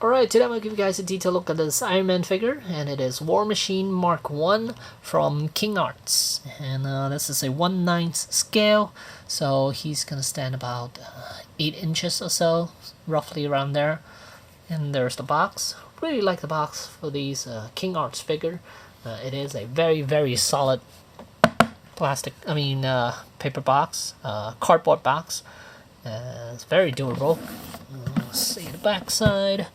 Alright, today I'm going to give you guys a detailed look at this Iron Man figure, and it is War Machine Mark 1 from King Arts. And this is a 1/9 scale, so he's going to stand about 8 inches or so, roughly around there. And there's the box. Really like the box for these King Arts figure. It is a very solid paper box, cardboard box. It's very durable. Let's see the back side.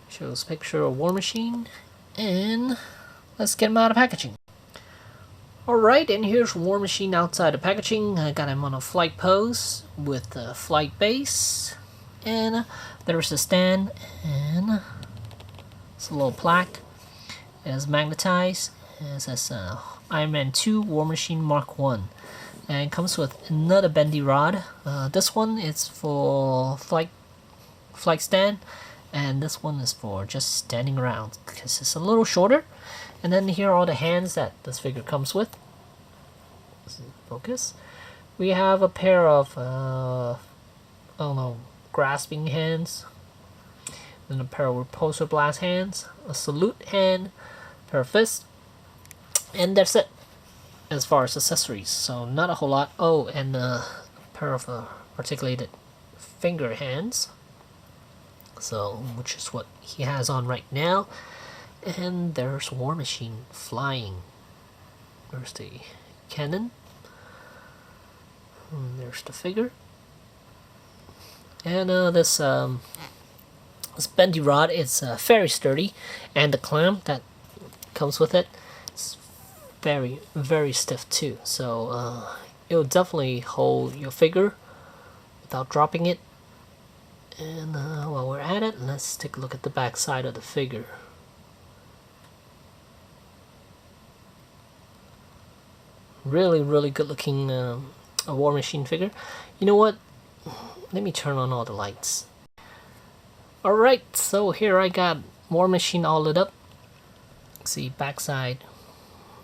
Shows a picture of War Machine, and let's get him out of packaging. Alright, and here's War Machine outside of packaging. I got him on a flight pose with a flight base, and there's the stand, and it's a little plaque. It is magnetized. It says Iron Man 2 War Machine Mark 1. And it comes with another bendy rod. This one is for flight stand, and this one is for just standing around because it's a little shorter. And then here are all the hands that this figure comes with. Focus. We have a pair of grasping hands, then a pair of repulsor blast hands, a salute hand, a pair of fists, and that's it as far as accessories. So not a whole lot. Oh, and a pair of articulated finger hands, so which is what he has on right now. And there's War Machine flying. There's the cannon, and there's the figure, and this bendy rod is very sturdy, and the clamp that comes with it is very stiff too, so it'll definitely hold your figure without dropping it. And while we're at it, let's take a look at the back side of the figure. Really good looking a War Machine figure. You know what? Let me turn on all the lights. Alright, so here I got War Machine all lit up. See, backside,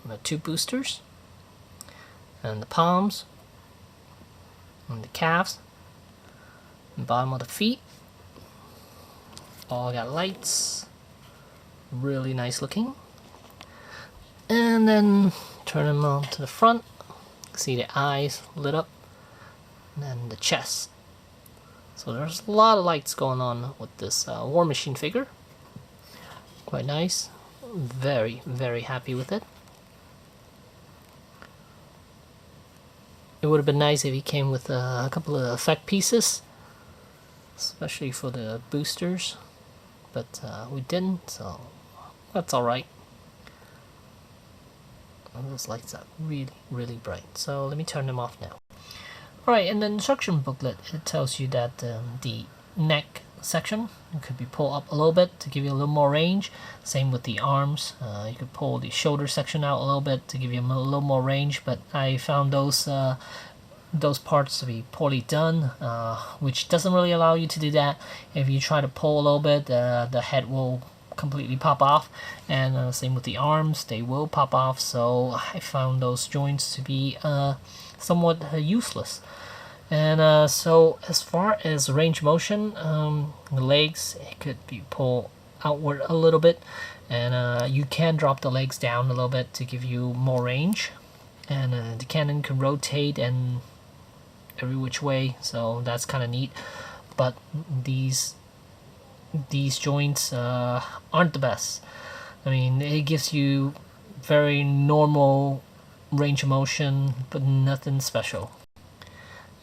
the 2 boosters, and the palms, and the calves, and bottom of the feet. All got lights. Really nice looking. And then turn them on to the front. See the eyes lit up, and then the chest. So there's a lot of lights going on with this War Machine figure. Quite nice. Very happy with it. It would have been nice if he came with a couple of effect pieces, especially for the boosters, but we didn't, so that's alright. Those lights are really bright, so let me turn them off now. Alright, in the instruction booklet it tells you that the neck section could be pulled up a little bit to give you a little more range. Same with the arms. You could pull the shoulder section out a little bit to give you a little more range, but I found those parts to be poorly done, which doesn't really allow you to do that. If you try to pull a little bit, the head will completely pop off, and same with the arms, they will pop off. So I found those joints to be somewhat useless. And so as far as range motion, the legs, it could be pulled outward a little bit, and you can drop the legs down a little bit to give you more range. And the cannon can rotate and every which way, so that's kind of neat. But these joints aren't the best. I mean, it gives you very normal range of motion, but nothing special.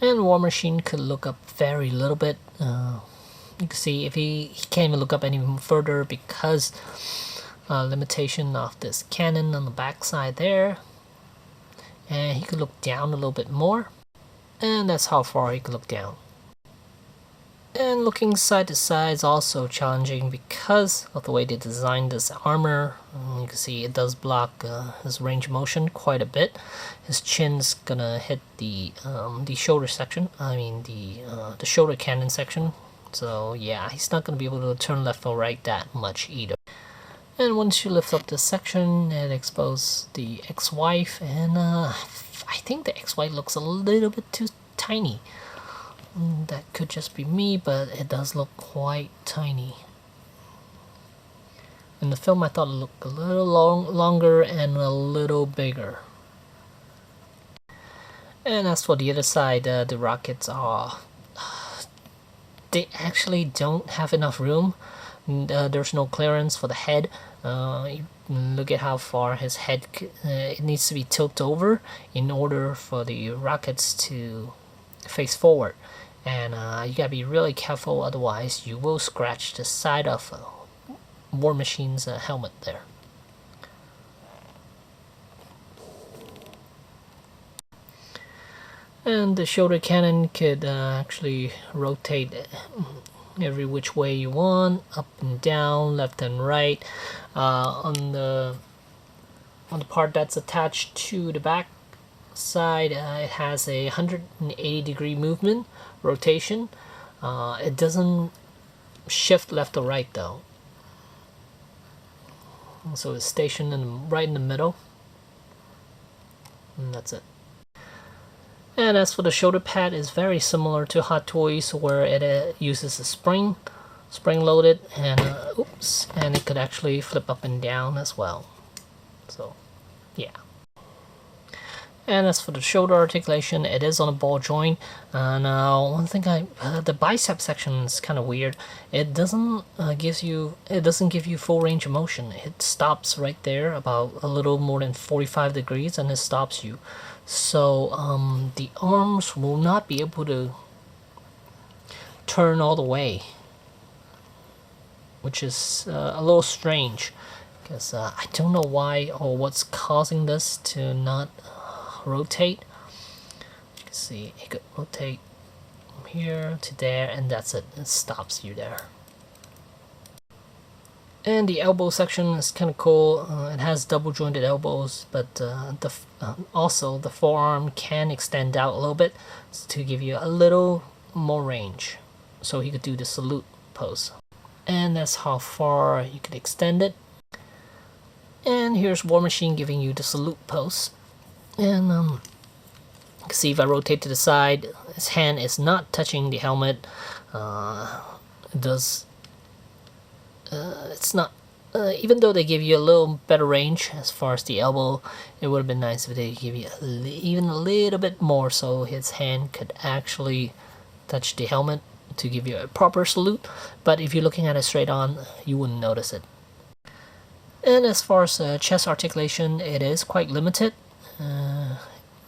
And War Machine could look up very little bit. You can see if he can't even look up any further because limitation of this cannon on the back side there. And he could look down a little bit more, and that's how far he could look down. And looking side to side is also challenging because of the way they designed this armor. You can see it does block his range of motion quite a bit. His chin's gonna hit the shoulder section. I mean the shoulder cannon section. So yeah, he's not gonna be able to turn left or right that much either. And once you lift up this section, it exposes the ex-wife, and I think the ex-wife looks a little bit too tiny. That could just be me, but it does look quite tiny. In the film, I thought it looked a little longer and a little bigger. And as for the other side, the rockets are... They actually don't have enough room. There's no clearance for the head. Look at how far his head... it needs to be tilted over in order for the rockets to face forward. And you gotta be really careful, otherwise you will scratch the side of War Machine's helmet there. And the shoulder cannon could actually rotate every which way you want, up and down, left and right. On the part that's attached to the back side, it has a 180-degree movement, rotation. It doesn't shift left or right though. So it's stationed right in the middle. And that's it. And as for the shoulder pad, it's very similar to Hot Toys, where it uses a spring loaded, and and it could actually flip up and down as well. So yeah. And as for the shoulder articulation, it is on a ball joint. One thing the bicep section is kind of weird. It doesn't give you full range of motion. It stops right there, about a little more than 45 degrees, and it stops you. So the arms will not be able to turn all the way, which is a little strange, because I don't know why or what's causing this to not rotate. You can see it could rotate from here to there, and that's it. It stops you there. And the elbow section is kind of cool. It has double jointed elbows, but also the forearm can extend out a little bit to give you a little more range, so you could do the salute pose. And that's how far you could extend it. And here's War Machine giving you the salute pose. And you can see if I rotate to the side, his hand is not touching the helmet. It's not, even though they give you a little better range as far as the elbow, it would have been nice if they give you even a little bit more, so his hand could actually touch the helmet to give you a proper salute. But if you're looking at it straight on, you wouldn't notice it. And as far as chest articulation, it is quite limited.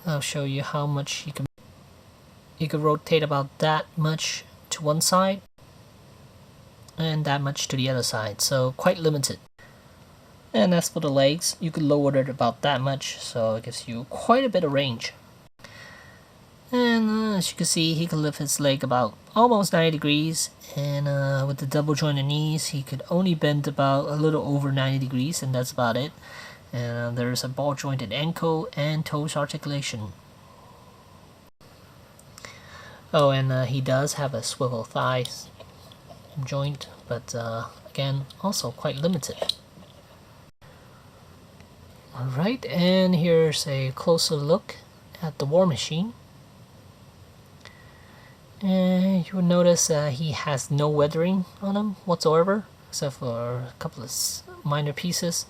I'll show you how much you can rotate about that much to one side and that much to the other side, so quite limited. And as for the legs, you could lower it about that much, so it gives you quite a bit of range. And as you can see, he could lift his leg about almost 90 degrees, and with the double jointed knees, he could only bend about a little over 90 degrees, and that's about it. And there's a ball jointed ankle and toes articulation. Oh, and he does have a swivel thigh joint, but again, also quite limited. Alright, and here's a closer look at the War Machine. And you will notice he has no weathering on him whatsoever, except for a couple of minor pieces.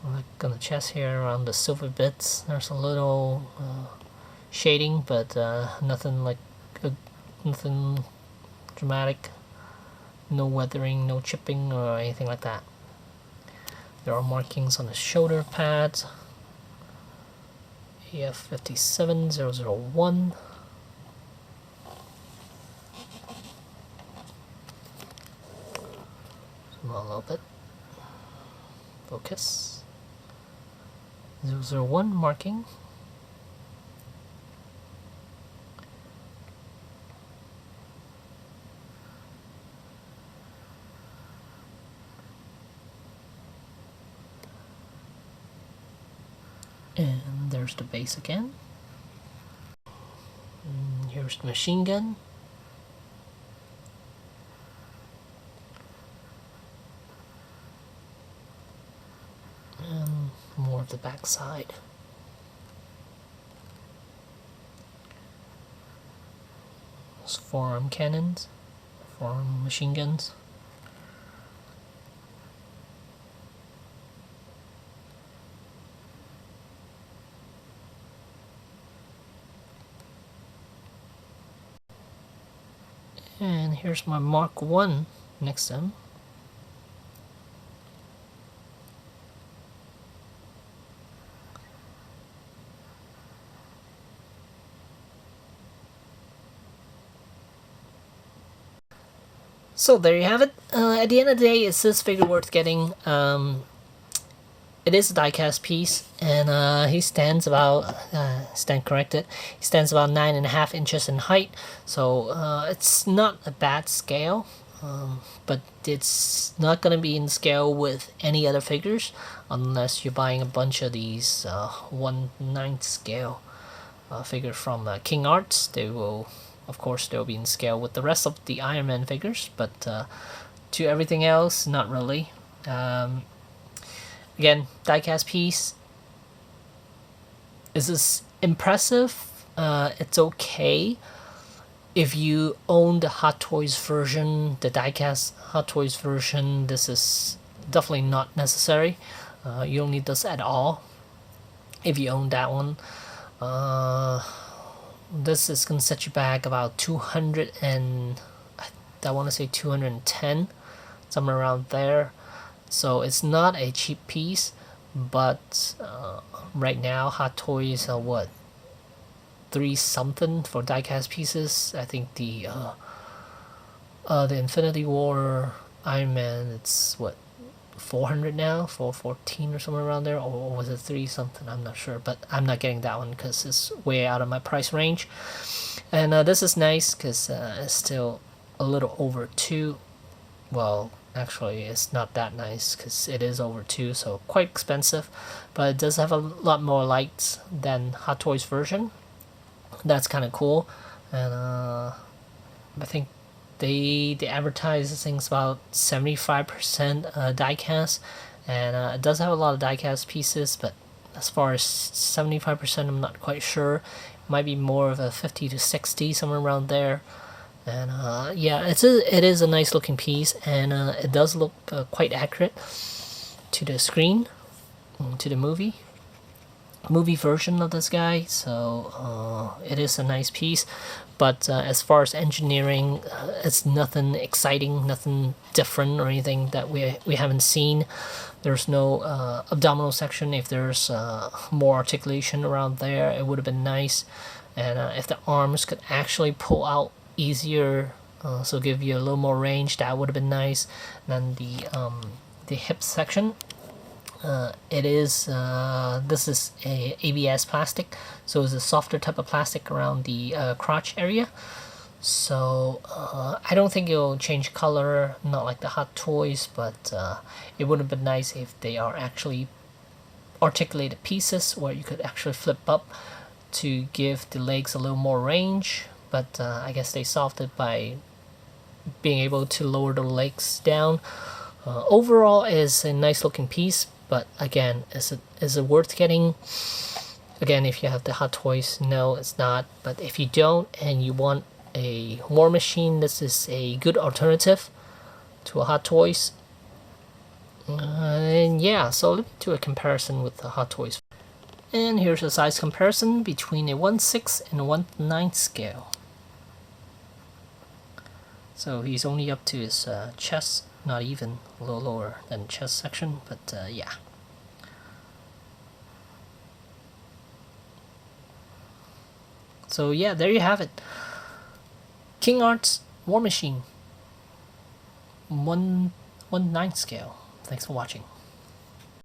Like on the chest here, around the silver bits, there's a little shading, but nothing nothing dramatic. No weathering, no chipping, or anything like that. There are markings on the shoulder pads. AF57001. Zoom out a little bit. Focus. 001 marking. And there's the base again. And here's the machine gun. And more of the back side. forearm cannons, forearm machine guns. And here's my Mark 1 next to him. So there you have it. At the end of the day, is this figure worth getting? It is a die-cast piece, and he stands about, stand corrected, he stands about 9.5 inches in height, so it's not a bad scale, but it's not going to be in scale with any other figures, unless you're buying a bunch of these 1/9 scale figures from King Arts. They will, of course, they'll be in scale with the rest of the Iron Man figures, but to everything else, not really. Again, die-cast piece. Is this impressive? It's okay. If you own the Hot Toys version, the die-cast Hot Toys version, this is definitely not necessary. You don't need this at all if you own that one. This is gonna set you back about 200 and I want to say 210, somewhere around there. So it's not a cheap piece, but right now Hot Toys are what, 3 something for die-cast pieces. I think the Infinity War Iron Man, it's what, 400 now, 414 or somewhere around there, or was it 3 something? I'm not sure, but I'm not getting that one because it's way out of my price range. And this is nice because it's still a little over 2. Well, actually it's not that nice because it is over 2, so quite expensive, but it does have a lot more lights than Hot Toys version. That's kind of cool. And I think they advertise this thing's about 75% die-cast, and it does have a lot of die-cast pieces, but as far as 75%, I'm not quite sure. It might be more of a 50 to 60, somewhere around there. And yeah, it is a nice looking piece, and it does look quite accurate to the screen, to the movie version of this guy. So it is a nice piece, but as far as engineering, it's nothing exciting, nothing different or anything that we haven't seen. There's no abdominal section. If there's more articulation around there, it would have been nice. And if the arms could actually pull out easier, so give you a little more range, that would have been nice. And then the hip section, it is this is a ABS plastic, so it's a softer type of plastic around the crotch area. So I don't think it'll change color, not like the Hot Toys, but it would have been nice if they are actually articulated pieces where you could actually flip up to give the legs a little more range. But I guess they solved it by being able to lower the legs down. Overall, is a nice looking piece, but again, is it worth getting? Again, if you have the Hot Toys, no, it's not. But if you don't and you want a War Machine, this is a good alternative to a Hot Toys. And yeah, so let me do a comparison with the Hot Toys. And here's a size comparison between a 1/6 and a 1/9 scale. So he's only up to his chest, not even, a little lower than chest section, but yeah. So yeah, there you have it. King Arts War Machine, 1/9 scale. Thanks for watching.